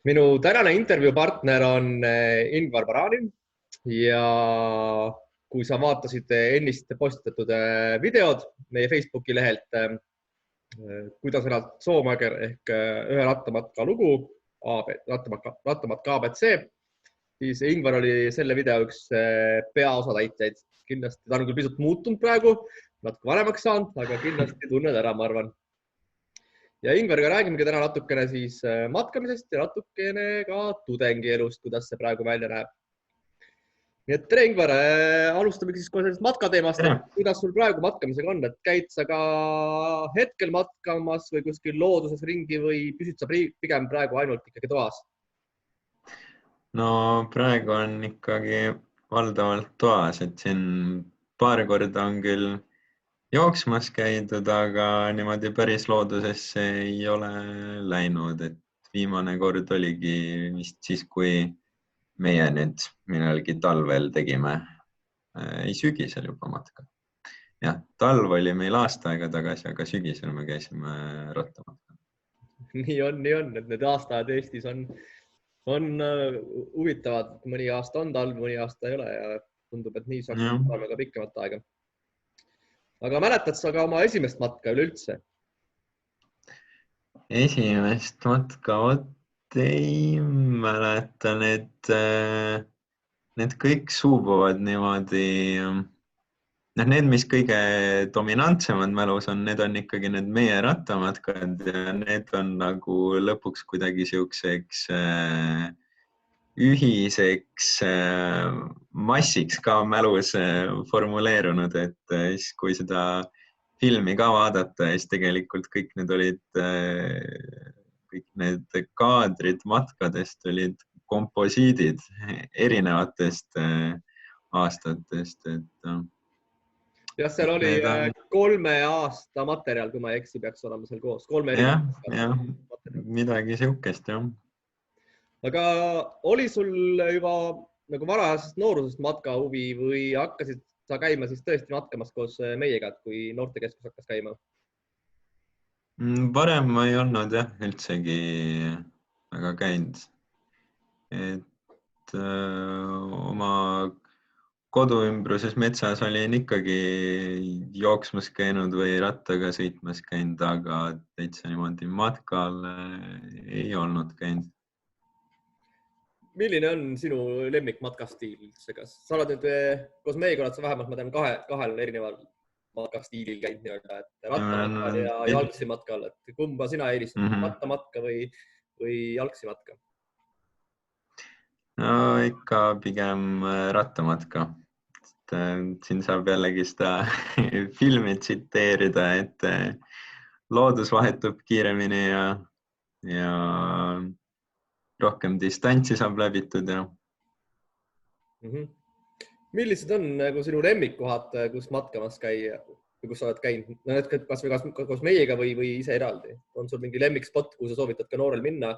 Minu tänane intervjuupartner on Ingvar Baranin ja kui sa vaatasid ennist postitatud videod meie Facebooki lehelt, kuidas elad Soomäger ehk ühe rattamatka lugu, rattamatka ABC, siis Ingvar oli selle video üks peaosatäitjaid. Kindlasti ta on küll pisut muutunud praegu, natuke vanemaks saanud, aga kindlasti tunned ära, ma arvan. Ja Ingvariga räägimegi täna natukene siis matkamisest ja natukene ka tudengielust, kuidas see praegu välja näeb. Nii et tere, Ingvar, alustame siis kohe sellest matkateemast. Kuidas sul praegu matkamisega on, et käid sa ka hetkel matkamas või kuskil looduses ringi või püsid sa pigem praegu ainult ikkagi toas? No praegu on ikkagi valdavalt toas, et siin paar korda on küll jooksmas käidud, aga niimoodi päris loodusesse ei ole läinud, et viimane kord oligi vist siis, kui meie nüüd millalgi talvel tegime, ei sügisel juba matka. Jah, talv oli meil aasta aega tagasi, aga sügisel me käisime rattamatka. Nii on, et need aastaajad Eestis on huvitavad. Mõni aasta on talv, mõni aasta ei ole ja tundub, et nii saaks olema ka pikemat aega. Aga mäletad sa ka oma esimest matka üleüldse? Esimest matka, ei mäleta, need kõik suubuvad niimoodi, need, mis kõige dominantsemad mälus on, need on ikkagi need meie rattamatkad ja need on nagu lõpuks kuidagi siukseks ühiseks massiks ka mälus formuleerunud, et siis kui seda filmi ka vaadata, siis tegelikult kõik need kaadrid matkadest olid komposiidid erinevatest aastatest. Jah, seal oli 3 aasta materjal, kui ma ei eksi, peaks olema seal koos. Jah, midagi siukest, jah. Aga oli sul juba nagu varajasest noorusest matkahuvi või hakkasid sa käima siis tõesti matkamas koos meiega, kui noortekeskus hakkas käima? Varem ma ei olnud jah üldsegi väga käinud. Et oma koduümbruses metsas olin ikkagi jooksmas käinud või rattaga sõitmas käinud, aga täitsa niimoodi matkal ei olnud käinud. Milline on sinu lemmikmatkastiil? Kas sa oled nüüd koos meiega, oled sa vähemalt, ma tean, kahel erineval matkastiilil käinud nii-öelda, et rattamatkal ja jalgsi matkal. Kumba sina eelistad, rattamatka või jalgsi matka? No ikka pigem rattamatka. Siin saab jällegi seda filmi tsiteerida, et loodus vahetub kiiremini ja rohkem distantsi saab läbitud. Millised on nagu sinu lemmikkohad, kus matkamas käia või kus sa oled käinud? Kas või koos meiega või ise eraldi? On sul mingi lemmikspot, kuhu sa soovitad ka noorel minna?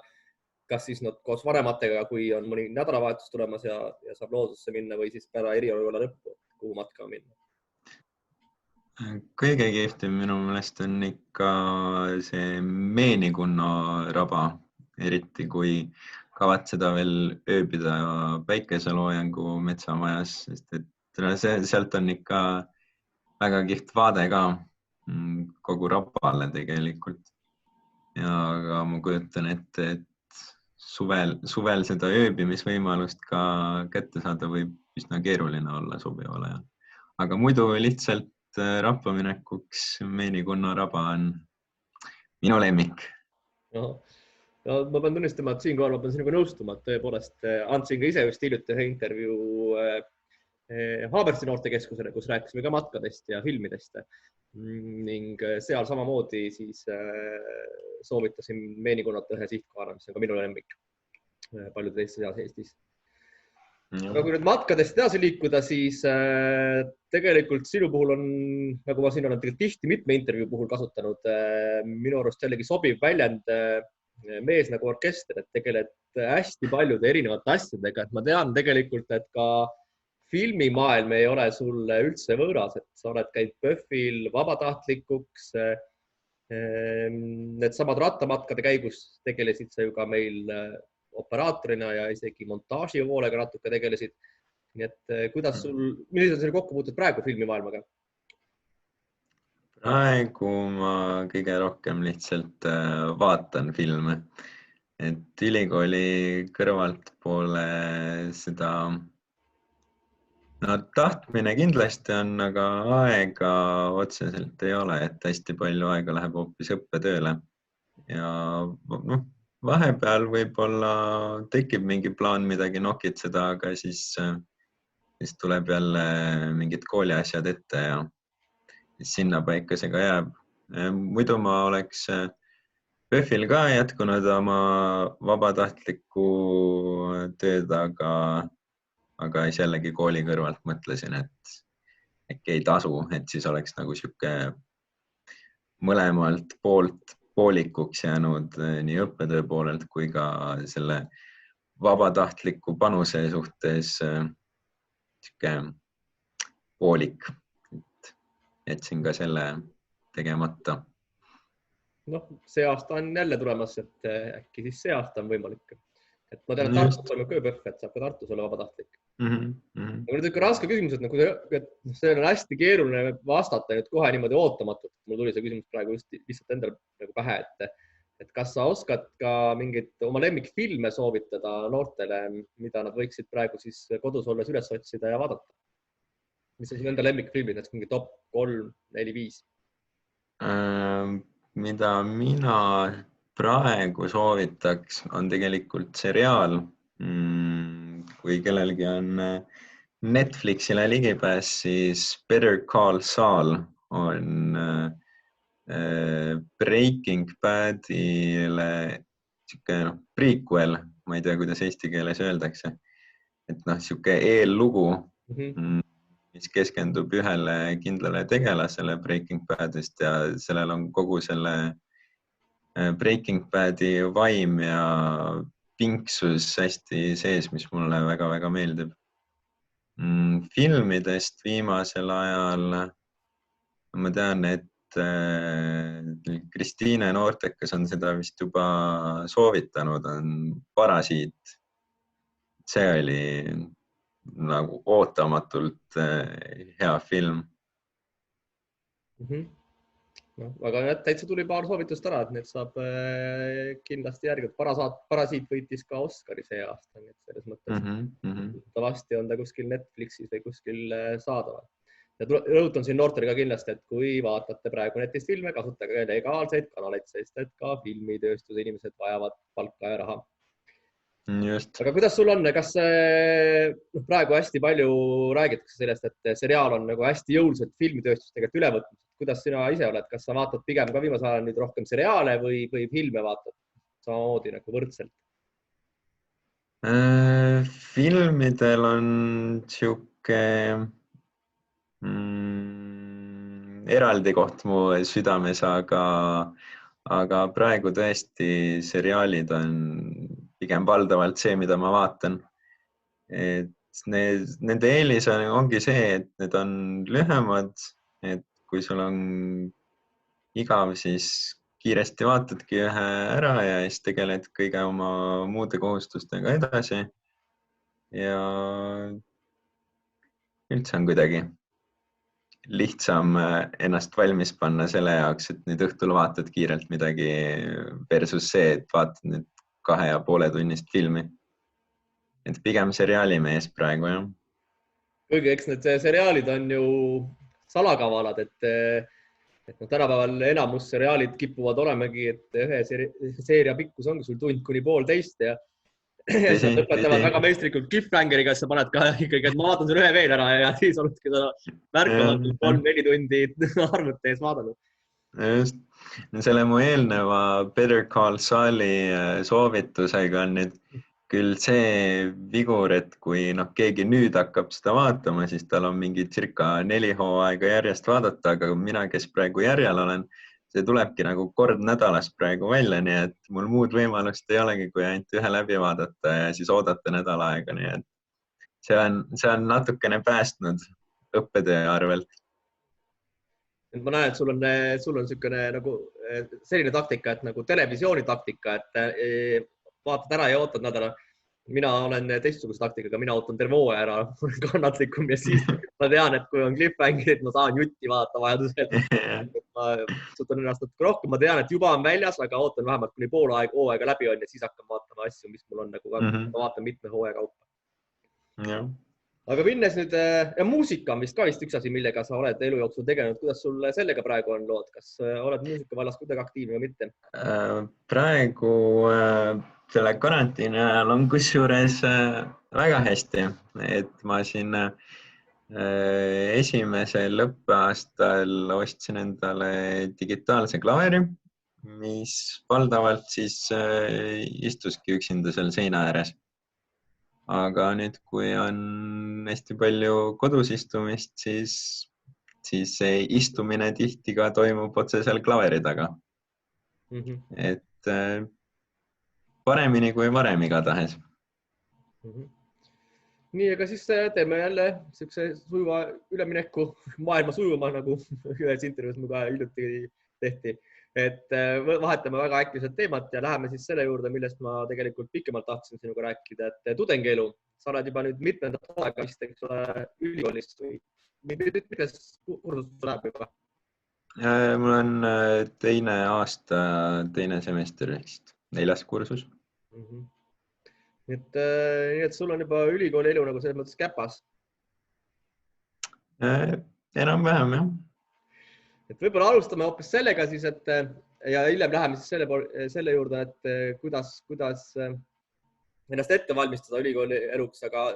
Kas siis koos vanematega, kui on mõni nädalavahetus tulemas ja saab loodusse minna või siis pära eriolukorra lõppu, kuhu matkama minna? Kõige kihvtim minu meelest on ikka see Meenikunna raba, eriti kui kavatseda veel ööbida päikeseloojangu metsamajas, sest et sealt on ikka väga kihvt vaade ka kogu rabale tegelikult. Ja aga ma kujutan ette, et suvel seda ööbimisvõimalust ka kätte saada võib üsna keeruline olla sobivale. Aga muidu lihtsalt rappaminekuks Meenikunna raba on minu lemmik. No, ma pean tunnistama, et siinkohal ma pean sinuga nõustuma, et tõepoolest andsin ka ise just hiljuti intervjuu Haabersti noortekeskusele, kus rääkisime ka matkadest ja filmidest ning seal samamoodi siis soovitasin Meenikunnat ühe sihtkohana, mis on ka minu lemmik paljude teiste seas Eestis. Aga kui nüüd matkadest edasi liikuda, siis tegelikult sinu puhul on, nagu ma siin olen tihti mitme intervjuu puhul kasutanud, minu arust jällegi sobiv väljend mees nagu orkester, et tegeled hästi paljude erinevate asjadega. Et ma tean tegelikult, et ka filmimaailm ei ole sulle üldse võõras, et sa oled käinud PÖFFil vabatahtlikuks. Need samad rattamatkade käigus tegelesid sa ju ka meil operaatorina ja isegi montaaži poolega natuke tegelesid. Nii et millised on selle kokkupuutud praegu filmimaailmaga? Praegu ma kõige rohkem lihtsalt vaatan filme, et ülikooli kõrvalt pole seda, no tahtmine kindlasti on, aga aega otseselt ei ole, et hästi palju aega läheb hoopis õppetööle ja vahepeal võib-olla tekib mingi plaan midagi nokitseda, aga siis tuleb jälle mingid kooliasjad ette ja sinna paika see ka jääb. Muidu ma oleks PÖFFil ka jätkunud oma vabatahtlikku tööd, aga jällegi kooli kõrvalt mõtlesin, et äkki ei tasu, et siis oleks nagu sihuke mõlemalt poolt poolikuks jäänud nii õppetöö poolelt kui ka selle vabatahtliku panuse suhtes sihuke poolik. Jätsin ka selle tegemata. See aasta on jälle tulemas, et äkki siis see aasta on võimalik. Et ma tean, et Tartus toimub ka PÖFF, et saab ka Tartus olla vabatahtlik. Aga nüüd ikka raske küsimus, et see on hästi keeruline vastata nüüd kohe niimoodi ootamatult. Mul tuli see küsimus praegu lihtsalt endale nagu pähe, et kas sa oskad ka mingit oma lemmikfilme soovitada noortele, mida nad võiksid praegu siis kodus olles üles otsida ja vaadata? Mis on enda lemmikfilmid, näiteks mingi top 3, 4, 5? Mida mina praegu soovitaks, on tegelikult seriaal. Kui kellelgi on Netflixile ligipääs, siis Better Call Saul on Breaking Badile prequel, ma ei tea, kuidas eesti keeles öeldakse, et sihuke eellugu, mis keskendub ühele kindlale tegelasele Breaking Badist ja sellel on kogu selle Breaking Badi vaim ja pinksus hästi sees, mis mulle väga-väga meeldib. Filmidest viimasel ajal ma tean, et Kristiine Noortekas on seda vist juba soovitanud, on Parasiit. See oli nagu ootamatult hea film. Aga täitsa tuli paar soovitust ära, et need saab kindlasti järgi. Parasiit võitis ka Oscari see aasta, nii et selles mõttes tavasti on ta kuskil Netflixis või kuskil saadaval. Ja rõhutan siin noortele ka kindlasti, et kui vaatate praegu netist filme, kasutage legaalseid kanaleid, sest et ka filmitööstuse inimesed vajavad palka ja raha. Just. Aga kuidas sul on, kas praegu hästi palju räägitakse sellest, et seriaal on nagu hästi jõuliselt filmitööstust tegelikult üle võtnud? Kuidas sina ise oled? Kas sa vaatad pigem ka viimase ajal nüüd rohkem seriaale või filme vaatad samamoodi nagu võrdselt? Filmidel on sihuke eraldi koht mu südames, aga praegu tõesti seriaalid on pigem valdavalt see, mida ma vaatan. Nende eelis ongi see, et need on lühemad, et kui sul on igav, siis kiiresti vaatadki ühe ära ja siis tegeled kõige oma muude kohustustega edasi. Ja üldse on kuidagi lihtsam ennast valmis panna selle jaoks, et nüüd õhtul vaatad kiirelt midagi versus see, et vaatad nüüd 2,5 tunnist filmi. Et pigem seriaalimees praegu, jah. Kuigi, eks need seriaalid on ju salakavalad, et tänapäeval enamus seriaalid kipuvad olemegi, et ühe seeria pikkus ongi sul tund kuni 1,5 ja sa lõpetavad väga meistrikult Cliffhangeriga, sa paned ka ikkagi, et ma vaatan selle ühe veel ära ja siis oledki seda märkavad 3-4 tundi arvuti ees vaadanud. Just. Selle mu eelneva Better Call Sauli soovitusega on nüüd küll see vigur, et kui keegi nüüd hakkab seda vaatama, siis tal on mingi circa 4 hooaega järjest vaadata, aga mina, kes praegu järjel olen, see tulebki nagu kord nädalas praegu välja, nii et mul muud võimalust ei olegi, kui ainult ühe läbi vaadata ja siis oodata nädal aega, nii et see on natukene päästnud õppetöö arvelt. Ma näen, et sul on selline nagu selline taktika, et nagu televisiooni taktika, et vaatad ära ja ootad nädala. Mina olen teistsuguse taktikaga, mina ootan terve hooaja ära, olen kannatlikum ja siis ma tean, et kui on cliffhangerid, ma saan jutti vaadata vajadusel. Ma suutan ennast natuke rohkem, ma tean, et juba on väljas, aga ootan vähemalt kuni pool hooaega läbi on ja siis hakkan vaatama asju, mis mul on nagu ma vaatan mitme hooaja kaupa. Aga minnes nüüd ja muusika on vist üks asi, millega sa oled elu jooksul tegelenud. Kuidas sul sellega praegu on lood? Kas oled muusika vallas kuidagi aktiivne või mitte? Praegu selle karantiini ajal on kusjuures väga hästi, et ma siin esimesel õppeaastal ostsin endale digitaalse klaveri, mis valdavalt siis istuski üksinda seal seina ääres. Aga nüüd, kui on hästi palju kodus istumist, siis see istumine tihti ka toimub otse seal klaveri taga. Et paremini kui varem igatahes. Nii, aga siis teeme jälle sujuva ülemineku maailma sujuma, nagu ühes intervjuus muga hiljuti tehti. Et vahetame väga äkiliselt teemat ja läheme siis selle juurde, millest ma tegelikult pikemalt tahtsin sinuga rääkida, et tudengielu. Sa oled juba nüüd mitmendat aega vist, eks ole, ülikoolist või milles kursus läheb juba? Mul on teine aasta, teine semester vist, 4. kursus. Nii et sul on juba ülikooli elu nagu selles mõttes käpas? Enam-vähem, jah. Et võib-olla alustame hoopis sellega siis, ja hiljem läheme siis selle juurde, et kuidas ennast ette valmistada ülikooli eluks, aga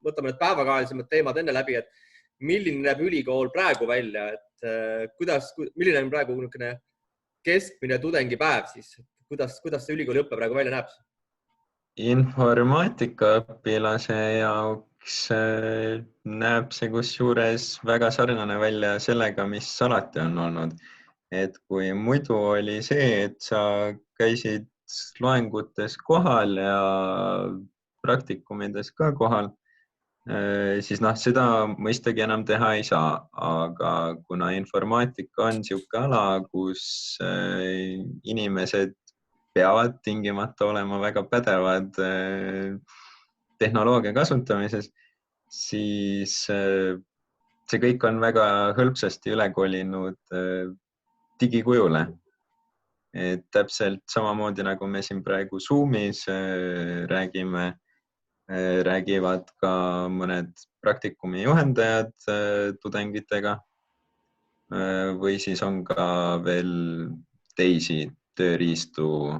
võtame need päevakajalisemad teemad enne läbi, et milline näeb ülikool praegu välja, et milline on praegu keskmine tudengipäev siis, kuidas see ülikooli õppe praegu välja näeb? Informaatikaõpilase jaoks näeb see kusjuures väga sarnane välja sellega, mis alati on olnud. Et kui muidu oli see, et sa käisid loengutes kohal ja praktikumides ka kohal, siis seda mõistagi enam teha ei saa. Aga kuna informaatika on siuke ala, kus inimesed peavad tingimata olema väga pädevad tehnoloogia kasutamises, siis see kõik on väga hõlpsasti üle kolinud digikujule. Et täpselt samamoodi, nagu me siin praegu Zoomis räägime, räägivad ka mõned praktikumi juhendajad tudengitega või siis on ka veel teisi tööriistu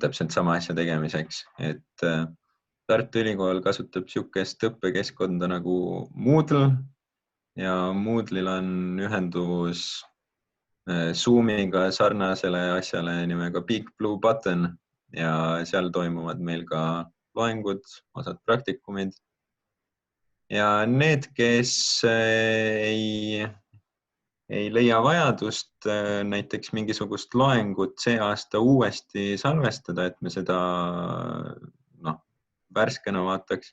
täpselt sama asja tegemiseks. Et Tartu Ülikool kasutab siukest õppekeskkonda nagu Moodle ja Moodle'il on ühendus Zoomiga sarnasele asjale nimega Big Blue Button ja seal toimuvad meil ka loengud, osad praktikumid. Ja need, kes ei leia vajadust näiteks mingisugust loengut see aasta uuesti salvestada, et me seda värskena vaataks.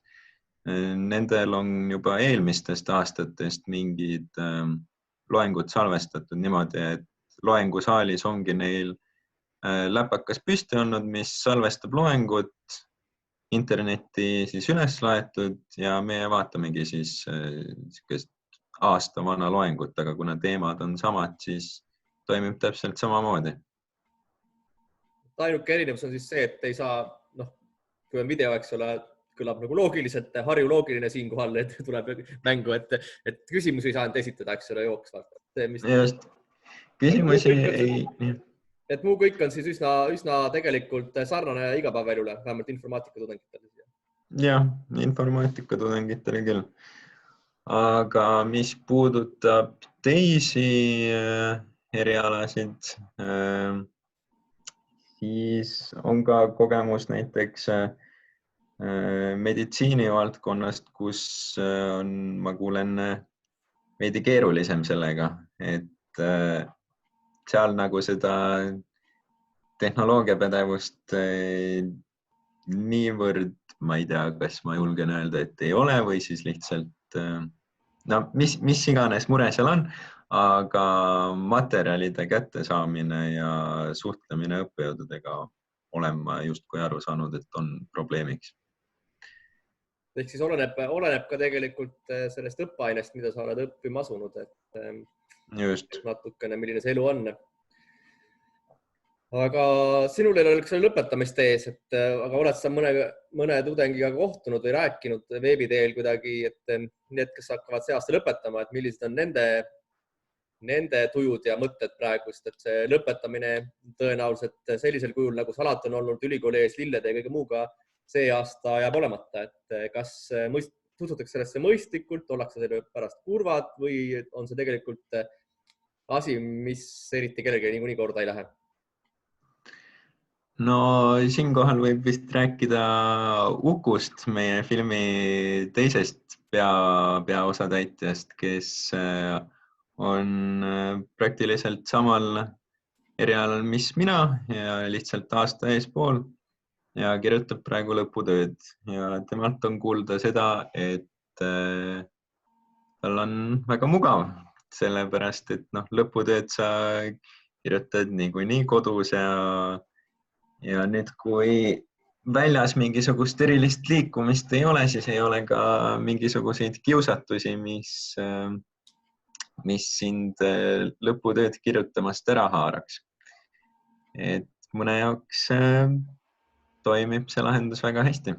Nendel on juba eelmistest aastatest mingid loengud salvestatud niimoodi, et loengusaalis ongi neil läpakas püsti olnud, mis salvestab loengut, internetti siis üles laetud ja me vaatamegi siis aasta vana loengut, aga kuna teemad on samad, siis toimib täpselt samamoodi. Ainuke erinevus on siis see, et ei saa, kui on video, eks ole, kõlab nagu loogiliselt, Harju loogiline siinkohal, et tuleb mängu, et küsimusi ei saanud esitada, eks ole, jooksvalt. Just, küsimusi ei... Et muu kõik on siis üsna tegelikult sarnane igapäevaelule, vähemalt informaatika tudengitele. Jah, informaatika tudengitele küll. Aga mis puudutab teisi erialasid, siis on ka kogemus näiteks meditsiinivaldkonnast, kus on, ma kuulen, veidi keerulisem sellega, et seal nagu seda tehnoloogiapädevust niivõrd, ma ei tea, kas ma julgen öelda, et ei ole või siis lihtsalt, mis iganes mure seal on, aga materjalide kättesaamine ja suhtlemine õppejõududega olen ma justkui aru saanud, et on probleemiks. Ehk siis oleneb ka tegelikult sellest õppeainest, mida sa oled õppima asunud, et natukene, milline see elu on. Aga sinul ei ole lõpetamist ees, aga oled sa mõne tudengiga kohtunud või rääkinud veebi teel kuidagi, et need, kes hakkavad see aasta lõpetama, et millised on nende tujud ja mõtted praegust, et see lõpetamine tõenäoliselt sellisel kujul, nagu see alati on olnud ülikooli ees lillede ja kõige muuga, see aasta jääb olemata, et kas suhtutakse sellesse mõistlikult, ollakse selle pärast kurvad või on see tegelikult asi, mis eriti kellelegi niikuinii korda ei lähe? No siinkohal võib vist rääkida Ukust, meie filmi teisest peaosatäitjast, kes on praktiliselt samal erialal, mis mina ja lihtsalt aasta eespool ja kirjutab praegu lõputööd ja temalt on kuulda seda, et tal on väga mugav, sellepärast et lõputööd sa kirjutad niikuinii kodus ja nüüd, kui väljas mingisugust erilist liikumist ei ole, siis ei ole ka mingisuguseid kiusatusi, mis sind lõputööd kirjutamast ära haaraks. Et mõne jaoks toimib see lahendus väga hästi.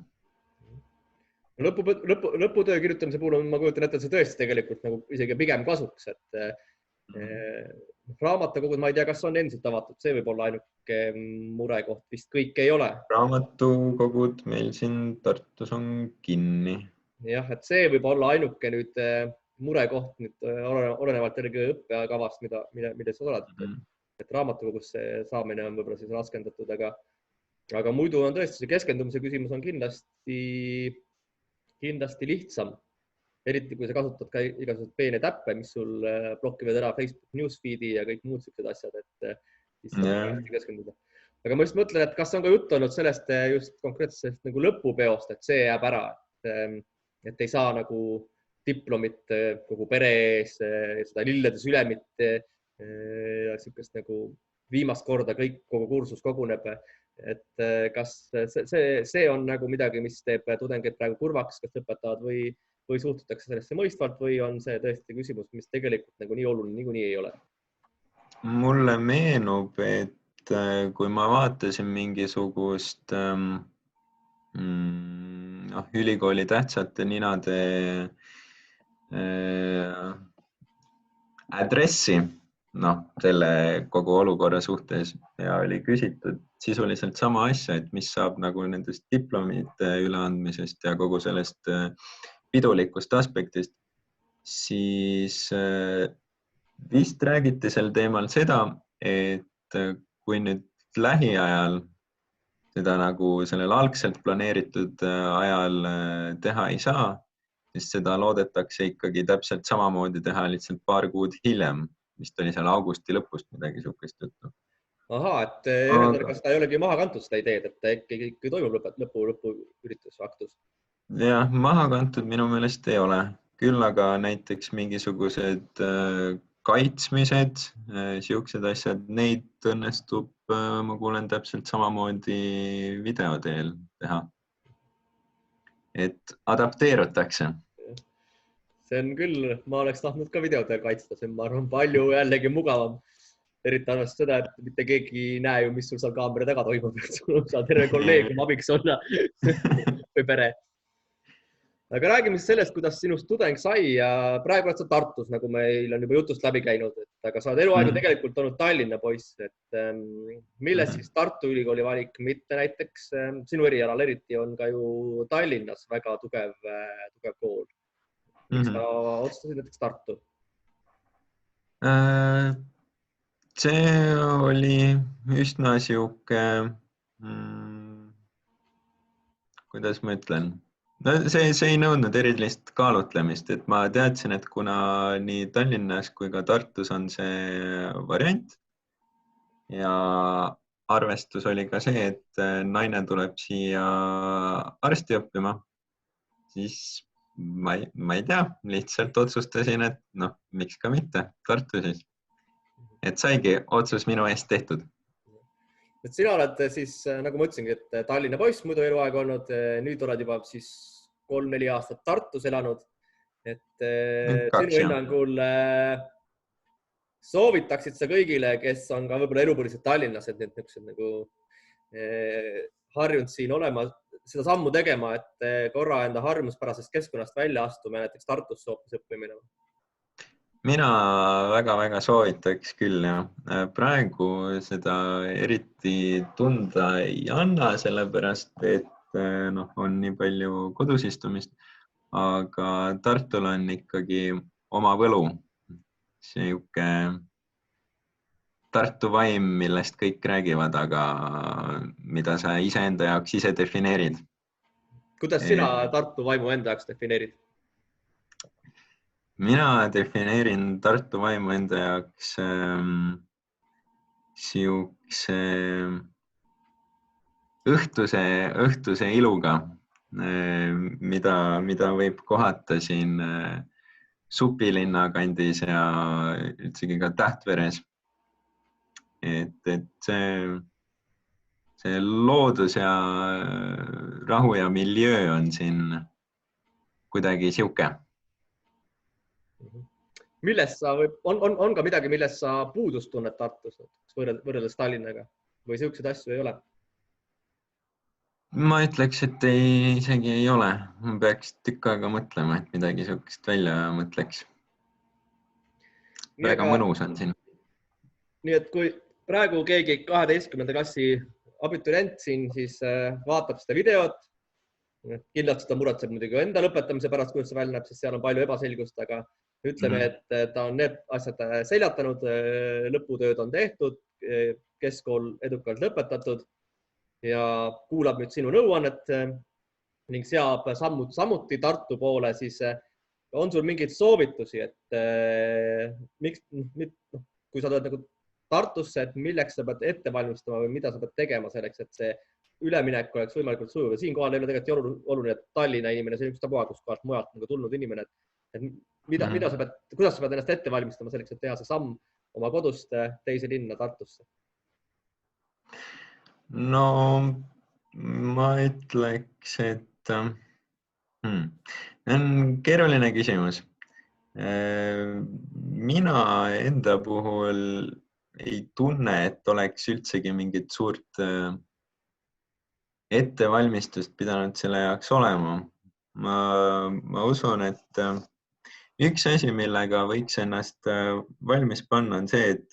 Lõputöö kirjutamise puhul ma kujutan ette, et see tõesti tegelikult nagu isegi pigem kasuks, et raamatukogud, ma ei tea, kas on endiselt avatud, see võib olla ainuke murekoht, vist kõik ei ole. Raamatukogud meil siin Tartus on kinni. Jah, et see võib olla ainuke nüüd murekoht nüüd olenevalt jällegi õppekavast, mida sa oled. Et raamatukogusse saamine on võib-olla siis raskendatud, aga muidu on tõesti see keskendumise küsimus on kindlasti lihtsam. Eriti, kui sa kasutad ka igasugused peene täppe, mis sul blokivad ära Facebook Newsfeedi ja kõik muud sellised asjad, et siis saab keskenduda. Aga ma just mõtlen, et kas on ka juttu olnud sellest just konkreetsest nagu lõpupeost, et see jääb ära, et ei saa nagu diplomit kogu pere ees, seda lillede sülemit ja sihukest nagu viimast korda kogu kursus koguneb. Et kas see on nagu midagi, mis teeb tudengeid praegu kurvaks, kas õpetavad või suhtutakse sellesse mõistvalt või on see tõesti küsimus, mis tegelikult nagu nii oluline niikuinii ei ole? Mulle meenub, et kui ma vaatasin mingisugust ülikooli tähtsate ninade adressi, selle kogu olukorra suhtes ja oli küsitud sisuliselt sama asja, et mis saab nagu nendest diplomite üleandmisest ja kogu sellest pidulikust aspektist, siis vist räägiti sel teemal seda, et kui nüüd lähiajal seda nagu sellel algselt planeeritud ajal teha ei saa, siis seda loodetakse ikkagi täpselt samamoodi teha lihtsalt paar kuud hiljem, vist oli seal augusti lõpust midagi sihukest juttu. Ahaa, et kas ta ei olegi maha kantud seda ideed, et ikkagi toimub lõpuüritus aktus? Jah, maha kantud minu meelest ei ole. Küll aga näiteks mingisugused kaitsmised, sihukesed asjad, neid õnnestub, ma kuulen täpselt samamoodi video teel teha. Et adapteerutakse. See on küll, ma oleks tahtnud ka video teel kaitsta, see on, ma arvan, palju jällegi mugavam. Eriti arvestades seda, et mitte keegi ei näe ju, mis sul seal kaamera taga toimub. Sul saab terve kolleegium abiks olla või pere. Aga räägime sellest, kuidas sinust tudeng sai ja praegu oled sa Tartus, nagu meil on juba jutust läbi käinud, aga sa oled eluaegu tegelikult olnud Tallinna poiss. Millest siis Tartu Ülikooli valik, mitte näiteks sinu erialal eriti on ka ju Tallinnas väga tugev kool. Miks sa otsustasid näiteks Tartu? See oli üsna sihuke, kuidas ma ütlen, see ei nõudnud erilist kaalutlemist, et ma teadsin, et kuna nii Tallinnas kui ka Tartus on see variant ja arvestus oli ka see, et naine tuleb siia arsti õppima, siis ma ei tea, lihtsalt otsustasin, et miks ka mitte Tartu siis. Et saigi otsus minu eest tehtud. et sina oled siis, nagu ma ütlesingi, et Tallinna poiss muidu eluaeg olnud, nüüd oled juba siis 3-4 aastat Tartus elanud. Et sinu hinnangul soovitaksid sa kõigile, kes on ka võib-olla elupõliselt Tallinnas, et need niisugused nagu harjunud siin olema, seda sammu tegema, et korra enda harjumuspärasest keskkonnast välja astuma, näiteks Tartusse hoopis õppima minema? Mina väga-väga soovitaks küll ja praegu seda eriti tunda ei anna, sellepärast et on nii palju kodus istumist, aga Tartul on ikkagi oma võlu. Sihuke Tartu vaim, millest kõik räägivad, aga mida sa iseenda jaoks ise defineerid. Kuidas sina Tartu vaimu enda jaoks defineerid? Mina defineerin Tartu vaimu enda jaoks siukse õhtuse iluga, mida võib kohata siin Supilinna kandis ja üldsegi ka Tähtveres. Et see loodus ja rahu ja miljöö on siin kuidagi siuke. Millest sa on ka midagi, millest sa puudust tunned Tartus võrreldes Tallinnaga või siukseid asju ei ole? Ma ütleks, et isegi ei ole. Ma peaks tükk aega mõtlema, et midagi siukest välja mõtleks. Väga mõnus on siin. Nii et kui praegu keegi 12. klassi abiturient siin siis vaatab seda videot, kindlasti ta muretseb muidugi enda lõpetamise pärast, kuidas see välja näeb, sest seal on palju ebaselgust, aga ütleme, et ta on need asjad seljatanud, lõputööd on tehtud, keskkool edukalt lõpetatud ja kuulab nüüd sinu nõuannet ning seab samuti Tartu poole, siis on sul mingeid soovitusi, et miks, kui sa tuled nagu Tartusse, et milleks sa pead ette valmistama või mida sa pead tegema selleks, et see üleminek oleks võimalikult sujuv. Siinkohal ei ole tegelikult oluline, et Tallinna inimene, see on üks tabuga, kus kohalt mujalt nagu tulnud inimene, et kuidas sa pead ennast ette valmistama selleks, et teha see samm oma kodust teise linna Tartusse? No ma ütleks, et on keeruline küsimus. Mina enda puhul ei tunne, et oleks üldsegi mingit suurt ettevalmistust pidanud selle jaoks olema. Ma usun, et üks asi, millega võiks ennast valmis panna, on see, et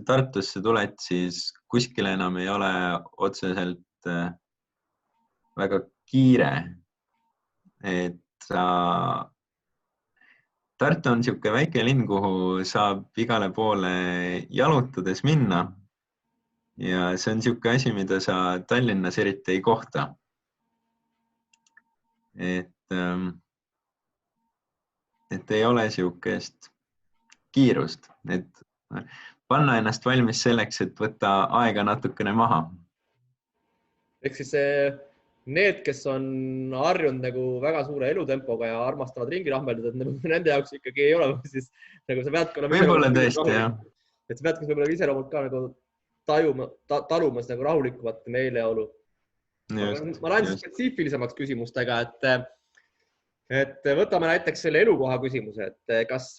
Tartusse tuled, siis kuskil enam ei ole otseselt väga kiire. Et Tartu on siuke väike linn, kuhu saab igale poole jalutades minna. Ja see on siuke asi, mida sa Tallinnas eriti ei kohta. Et ei ole siukest kiirust, et panna ennast valmis selleks, et võtta aega natukene maha. Ehk siis need, kes on harjunud nagu väga suure elutempoga ja armastavad ringi rahmeldada, et nende jaoks ikkagi ei ole, siis nagu sa peadki olema võib-olla tõesti, jah. Et sa peadki võib-olla iseloomult ka nagu talumas nagu rahulikumat meeleolu. Ma lähen spetsiifilisemaks küsimustega, et võtame näiteks selle elukoha küsimuse, et kas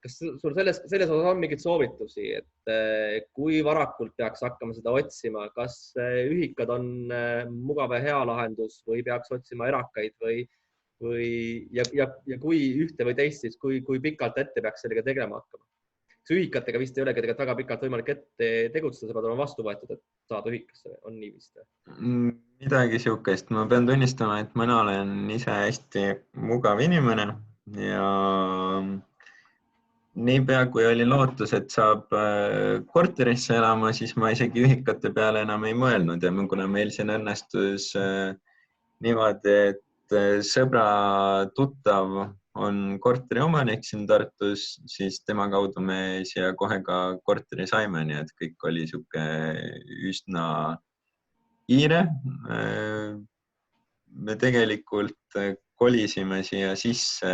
sul selles osas on mingeid soovitusi, et kui varakult peaks hakkama seda otsima, kas ühikad on mugav ja hea lahendus või peaks otsima erakaid ja kui ühte või teist, siis kui pikalt ette peaks sellega tegema hakkama? Ühikatega vist ei ole tegelikult väga pikalt võimalik ette tegutseda, sa pead olema vastu võetud, et saada ühikasse, on nii vist? Midagi siukest. Ma pean tunnistama, et mina olen ise hästi mugav inimene ja niipea kui oli lootus, et saab korterisse elama, siis ma isegi ühikate peale enam ei mõelnud ja kuna meil siin õnnestus niimoodi, et sõbra tuttav on korteri omanik siin Tartus, siis tema kaudu me siia kohe ka korteri saime, nii et kõik oli siuke üsna kiire. Me tegelikult kolisime siia sisse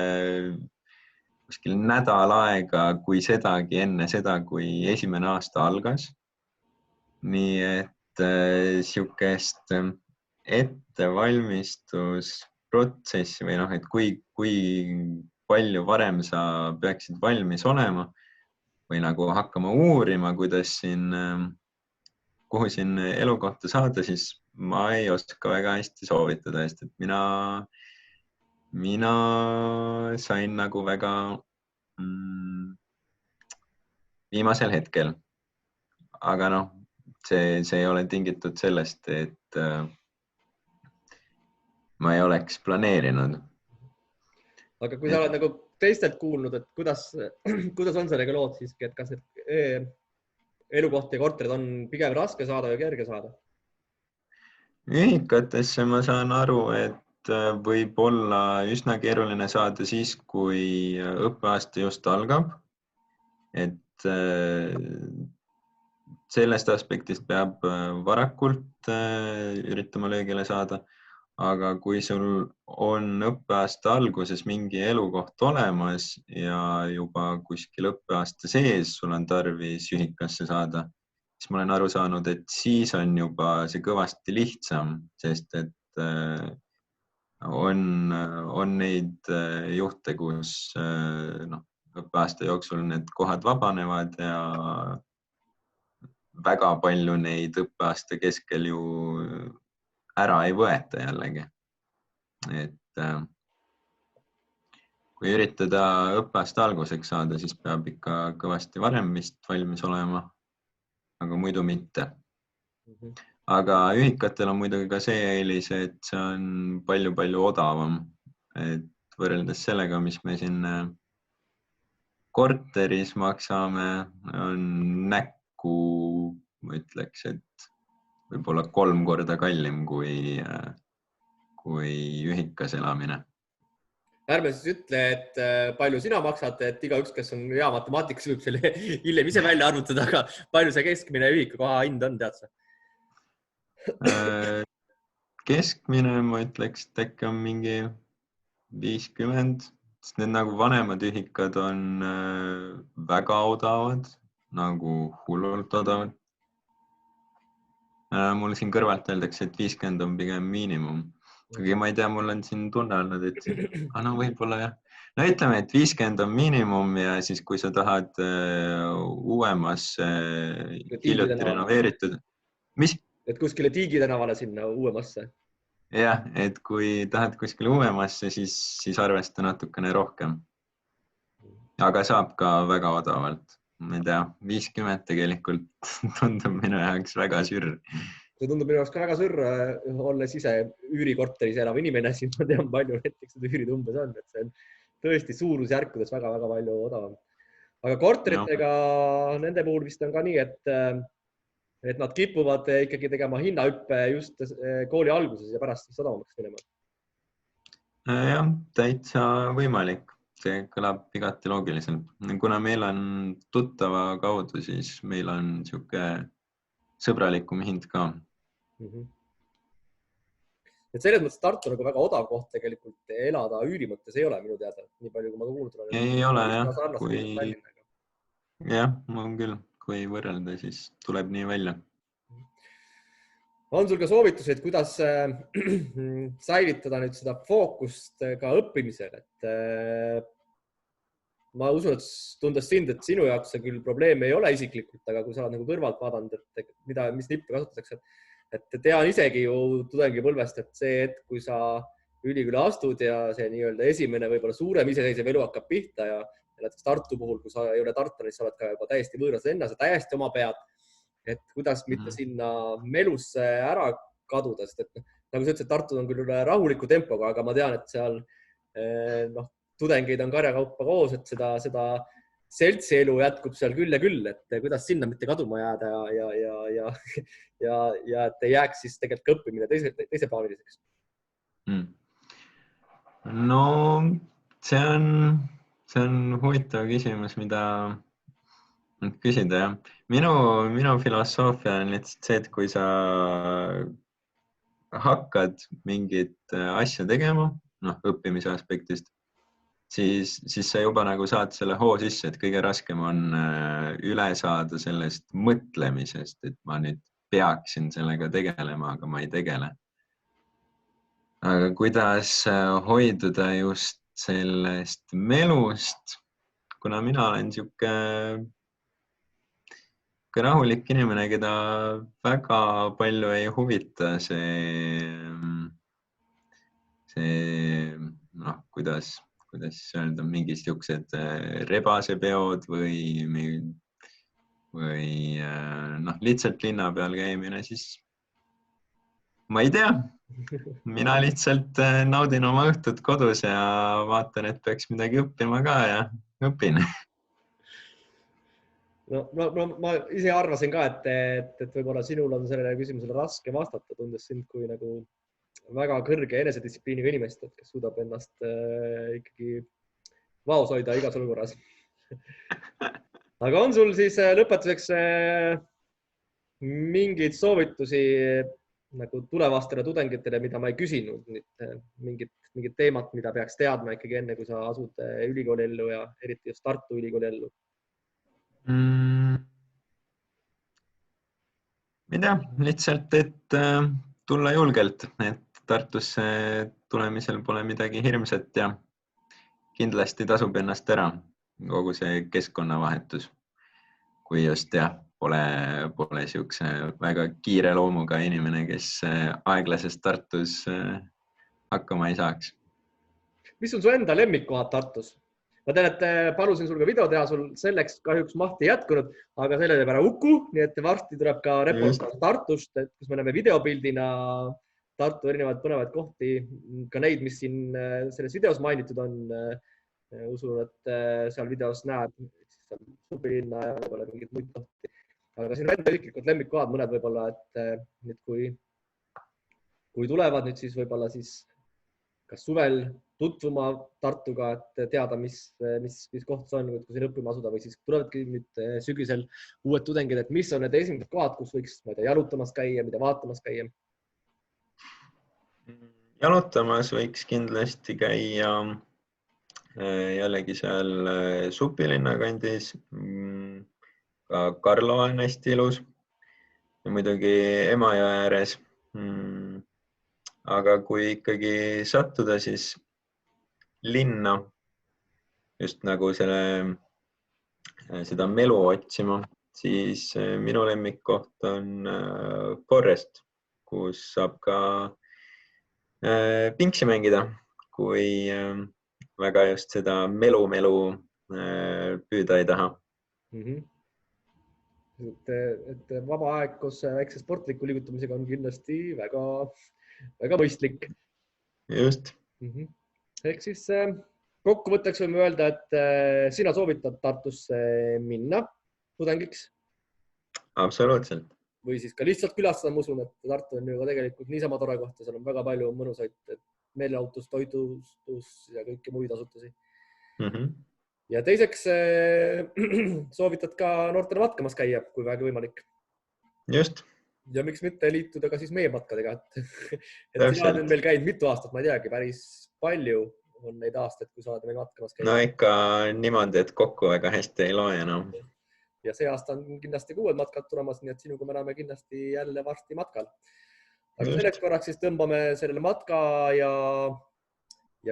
kuskil nädal aega, kui sedagi enne seda, kui esimene aasta algas. nii et sihukest ettevalmistusprotsessi või noh, et kui palju varem sa peaksid valmis olema või nagu hakkama uurima, kuhu siin elukohta saada, siis ma ei oska väga hästi soovitada, sest et mina sain nagu väga viimasel hetkel. Aga noh, see ei ole tingitud sellest, et ma ei oleks planeerinud. Aga kui sa oled nagu teistelt kuulnud, et kuidas on sellega lood siiski, et kas need elukohti ja korterid on pigem raske saada või kerge saada? Ühikatesse ma saan aru, et võib olla üsna keeruline saada siis, kui õppeaasta just algab. Et sellest aspektist peab varakult üritama löögile saada. Aga kui sul on õppeaasta alguses mingi elukoht olemas ja juba kuskil õppeaasta sees sul on tarvis ühikasse saada, siis ma olen aru saanud, et siis on juba see kõvasti lihtsam, sest et on neid juhte, kus õppeaasta jooksul need kohad vabanevad ja väga palju neid õppeaasta keskel ju ära ei võeta jällegi. Et kui üritada õppeaasta alguseks saada, siis peab ikka kõvasti varem vist valmis olema, aga muidu mitte. Aga ühikatel on muidugi ka see eelis, et see on palju-palju odavam. Et võrreldes sellega, mis me siin korteris maksame, on näkku, ma ütleks, et võib-olla 3 korda kallim kui ühikas elamine. Ärme siis ütle, et palju sina maksad, et igaüks, kes on hea matemaatikas, võib selle hiljem ise välja arvutada, aga palju see keskmine ühikakoha hind on, tead sa? Keskmine, ma ütleks, et äkki on mingi 50, sest need nagu vanemad ühikad on väga odavad, nagu hullult odavad. Mul siin kõrvalt öeldakse, et 50 on pigem miinimum. Kuigi ma ei tea, mul on siin tunne olnud, et võib-olla jah. No ütleme, et 50 on miinimum ja siis, kui sa tahad uuemasse hiljuti renoveeritud. Mis? Et kuskile Tiigi tänavale sinna uuemasse. Jah, et kui tahad kuskile uuemasse, siis arvesta natukene rohkem. Aga saab ka väga odavalt. Ma ei tea, 50 tegelikult tundub minu jaoks väga sürr. See tundub minu jaoks ka väga sürr, olles ise üürikorteris elav inimene, siin ma tean palju näiteks seda üürid umbes on, et see on tõesti suurusjärkudes väga-väga palju odavam. Aga korteritega nende puhul vist on ka nii, et nad kipuvad ikkagi tegema hinnahüppe just kooli alguses ja pärast odavamaks minema. Jah, täitsa võimalik. See kõlab igati loogiliselt. Kuna meil on tuttava kaudu, siis meil on sihuke sõbralikum hind ka. Et selles mõttes Tartu nagu väga odav koht tegelikult elada üüri mõttes ei ole minu teada. Nii palju, kui ma ka kuulnud olen. Ei ole jah. Jah, on küll. Kui võrrelda, siis tuleb nii välja. On sul ka soovitused, kuidas säilitada nüüd seda fookust ka õppimisel? Et ma usun, et tundes sind, et sinu jaoks see küll probleem ei ole isiklikult, aga kui sa oled nagu kõrvalt vaadanud, et mis nippe kasutatakse, et tean isegi ju tudengipõlvest, et see hetk, kui sa ülikooli astud ja see nii-öelda esimene võib-olla suurem iseseisev elu hakkab pihta ja näiteks Tartu puhul, kui sa ei ole tartlane, siis sa oled ka juba täiesti võõras lennas ja täiesti oma pead. Et kuidas mitte sinna melusse ära kaduda, sest et nagu sa ütlesid, Tartu on küll rahuliku tempoga, aga ma tean, et seal tudengeid on karjakaupa koos, et seda seltsielu jätkub seal küll ja küll, et kuidas sinna mitte kaduma jääda ja et ei jääks siis tegelikult õppimine teiseplaaniliseks. No see on huvitav küsimus, mida küsida jah. Minu filosoofia on lihtsalt see, et kui sa hakkad mingit asja tegema, õppimise aspektist, siis sa juba nagu saad selle hoo sisse, et kõige raskem on üle saada sellest mõtlemisest, et ma nüüd peaksin sellega tegelema, aga ma ei tegele. Aga kuidas hoiduda just sellest melust, kuna mina olen sihuke rahulik inimene, keda väga palju ei huvita see kuidas öelda, mingid siuksed rebasepeod või lihtsalt linna peal käimine, siis ma ei tea. Mina lihtsalt naudin oma õhtut kodus ja vaatan, et peaks midagi õppima ka ja õpin. No, ma ise arvasin ka, et võib-olla sinul on sellele küsimusele raske vastata, tundes sind kui nagu väga kõrge enesedistsipliiniga inimest, kes suudab ennast ikkagi vaos hoida igas olukorras. Aga on sul siis lõpetuseks mingeid soovitusi nagu tulevastele tudengitele, mida ma ei küsinud, mingid teemat, mida peaks teadma ikkagi enne, kui sa asud ülikooli ellu ja eriti just Tartu Ülikooli ellu? Ma ei tea, lihtsalt, et tulla julgelt, et Tartusse tulemisel pole midagi hirmsat ja kindlasti tasub ennast ära kogu see keskkonnavahetus, kui just pole siukse väga kiire loomuga inimene, kes aeglases Tartus hakkama ei saaks. Mis on su enda lemmikkohad Tartus? Ma tean, et palusin sul ka video teha, sul selleks kahjuks mahti jätkunud, aga selle teeb ära Uku, nii et varsti tuleb ka reportaaž Tartust, kus me näeme videopildina Tartu erinevaid põnevaid kohti, ka neid, mis siin selles videos mainitud on. Usun, et seal videos näeb Supilinna ja võib-olla mingid muid kohti. Aga siin on enda isiklikud lemmikkohad, mõned võib-olla, et nüüd kui tulevad nüüd siis võib-olla siis kas suvel tutvuma Tartuga, et teada, mis koht see on, kui siin õppima asuda, või siis tulevadki nüüd sügisel uued tudengid, et mis on need esimesed kohad, kus võiks jalutamas käia, mida vaatamas käia? Jalutamas võiks kindlasti käia jällegi seal Supilinna kandis. Ka Karlova on hästi ilus ja muidugi Emajõe ääres. Aga kui ikkagi sattuda, siis linna just nagu seda melu otsima, siis minu lemmikkoht on Forest, kus saab ka pingsi mängida, kui väga just seda melu püüda ei taha. Et vaba aeg koos väikse sportliku liigutamisega on kindlasti väga mõistlik. Just. Ehk siis kokkuvõtteks võime öelda, et sina soovitad Tartusse minna tudengiks? Absoluutselt. Või siis ka lihtsalt külastada, ma usun, et Tartu on ju ka tegelikult niisama tore koht ja seal on väga palju mõnusaid meelelahutust, toitustus ja kõiki muid asutusi. Ja teiseks soovitad ka noortele matkamas käia, kui vähegi võimalik. Just. Ja miks mitte liituda ka siis meie matkadega. Et sina oled meil käinud mitu aastat, ma ei teagi, päris palju on neid aastaid, kui sa oled meil matkamas käinud. No ikka niimoodi, et kokku väga hästi ei loe enam. Ja see aasta on kindlasti uued matkad tulemas, nii et sinuga me näeme kindlasti jälle varsti matkal. Aga selleks korraks siis tõmbame sellele matka ja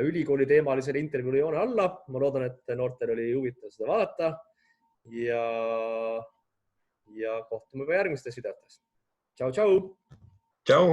ülikooli teemalisele intervjuule joone alla. Ma loodan, et noortel oli huvitav seda vaadata ja kohtume juba järgmistes videotes. Tšau, tšau! Tšau!